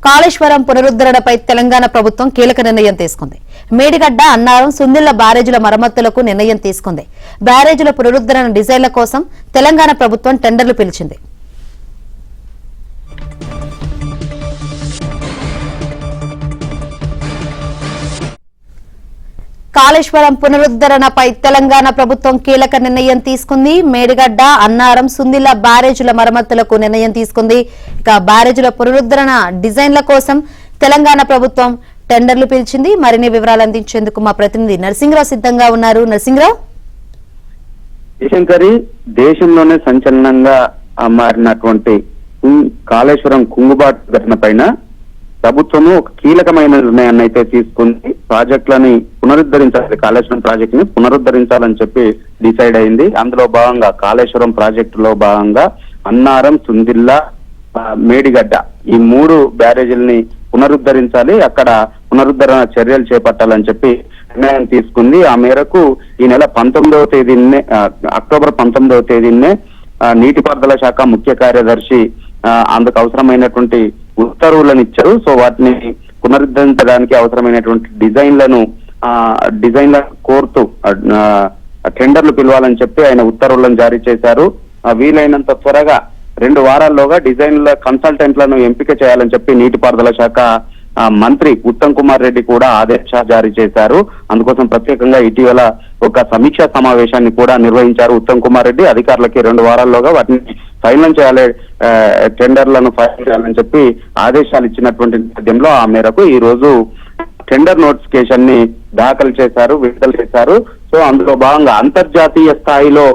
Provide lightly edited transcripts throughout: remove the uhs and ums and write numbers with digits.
కాళేశ్వరం పునరుద్ధరణపై తెలంగాణ ప్రభుత్వం కీలక నిర్ణయం తీసుకుంది. మేడిగడ్డ, అన్నారం, సుందిళ్ల బ్యారేజీల మరమ్మతులకు నిర్ణయం తీసుకుంది. బ్యారేజీల పునరుద్ధరణ డిజైన్ల కోసం తెలంగాణ ప్రభుత్వం టెండర్లు పిలిచింది. కాళేశ్వరం పునరుద్ధరణపై తెలంగాణ ప్రభుత్వం కీలక నిర్ణయం తీసుకుంది. మేడిగడ్డ, అన్నారం, సుందిళ్ల బ్యారేజీల మరమ్మతులకు నిర్ణయం తీసుకుంది. ఇక బ్యారేజీల పునరుద్ధరణ డిజైన్ల కోసం తెలంగాణ ప్రభుత్వం టెండర్లు పిలిచింది. మరిన్ని వివరాలు అందించేందుకు మా ప్రతినిధి నరసింహరావు సిద్ధంగా ఉన్నారు. నరసింహరావు, శంకరి, దేశంలోనే సంచలనంగా మారినటువంటి కాళేశ్వరం కుంగుబాటు ఘటన పైన ప్రభుత్వము ఒక కీలకమైన నిర్ణయాన్ని అయితే తీసుకుంది. ప్రాజెక్టులని పునరుద్ధరించాలి, కాళేశ్వరం ప్రాజెక్ట్ ని పునరుద్ధరించాలని చెప్పి డిసైడ్ అయింది. అందులో భాగంగా కాళేశ్వరం ప్రాజెక్టులో భాగంగా అన్నారం, సుందిళ్ల, మేడిగడ్డ ఈ 3 బ్యారేజీలని పునరుద్ధరించాలి, అక్కడ పునరుద్ధరణ చర్యలు చేపట్టాలని చెప్పి నిర్ణయం తీసుకుంది. ఆ మేరకు ఈ నెల 19వ తేదీనే, అక్టోబర్ 19వ తేదీనే నీటిపారుదల శాఖ ముఖ్య కార్యదర్శి అందుకు అవసరమైనటువంటి ఉత్తర్వులను ఇచ్చారు. సో వాటిని పునరుద్ధరించడానికి అవసరమైనటువంటి డిజైన్ల కోరుతూ టెండర్లు పిలవాలని చెప్పి ఆయన ఉత్తర్వులను జారీ చేశారు. వీలైనంత త్వరగా 2 వారాల్లోగా డిజైన్ల కన్సల్టెంట్లను ఎంపిక చేయాలని చెప్పి నీటిపారుదల శాఖ మంత్రి ఉత్తమ్ కుమార్ రెడ్డి కూడా ఆదేశాలు జారీ చేశారు. అందుకోసం ప్రత్యేకంగా ఇటీవల ఒక సమీక్షా సమావేశాన్ని కూడా నిర్వహించారు ఉత్తమ్ కుమార్ రెడ్డి. అధికారులకి 2 వారాల్లోగా వాటిని ఫైనల్ చేయాలి, టెండర్లను ఫైనల్ చేయాలని చెప్పి ఆదేశాలు ఇచ్చినటువంటి నేపథ్యంలో ఆ మేరకు ఈ రోజు టెండర్ నోటిఫికేషన్ ని దాఖలు చేశారు, విడుదల చేశారు. సో అందులో భాగంగా అంతర్జాతీయ స్థాయిలో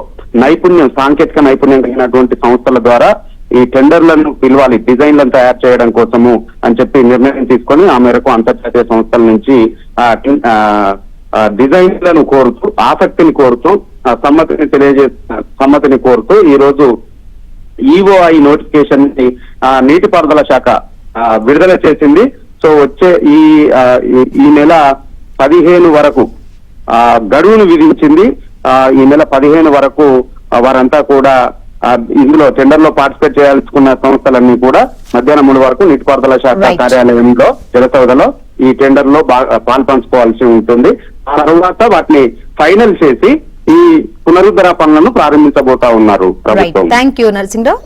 సాంకేతిక నైపుణ్యం కలిగినటువంటి సంస్థల ద్వారా ఈ టెండర్లను పిలవాలి, డిజైన్లను తయారు చేయడం కోసము అని చెప్పి నిర్ణయం తీసుకొని ఆ మేరకు అంతర్జాతీయ సంస్థల నుంచి డిజైన్లను కోరుతూ, ఆసక్తిని కోరుతూ, సమ్మతిని కోరుతూ ఈ రోజు ఈఓఐ నోటిఫికేషన్ ని నీటిపారుదల శాఖ విడుదల చేసింది. సో వచ్చే ఈ నెల 15 వరకు గడువును విధించింది. ఈ నెల 15 వరకు వారంతా కూడా ఇందులో టెండర్ లో పార్టిసిపేట్ చేయాల్సుకున్న సంస్థలన్నీ కూడా మధ్యాహ్నం 3 వరకు నీటిపారుదల శాఖ కార్యాలయంలో జలసౌధలో ఈ టెండర్ లో పాల్పంచుకోవాల్సి ఉంటుంది. ఆ తర్వాత వాటిని ఫైనల్ చేసి ఈ పునరుద్ధరణ పనులను ప్రారంభించబోతా ఉన్నారు ప్రభుత్వం. థాంక్యూ నరసింహరావు.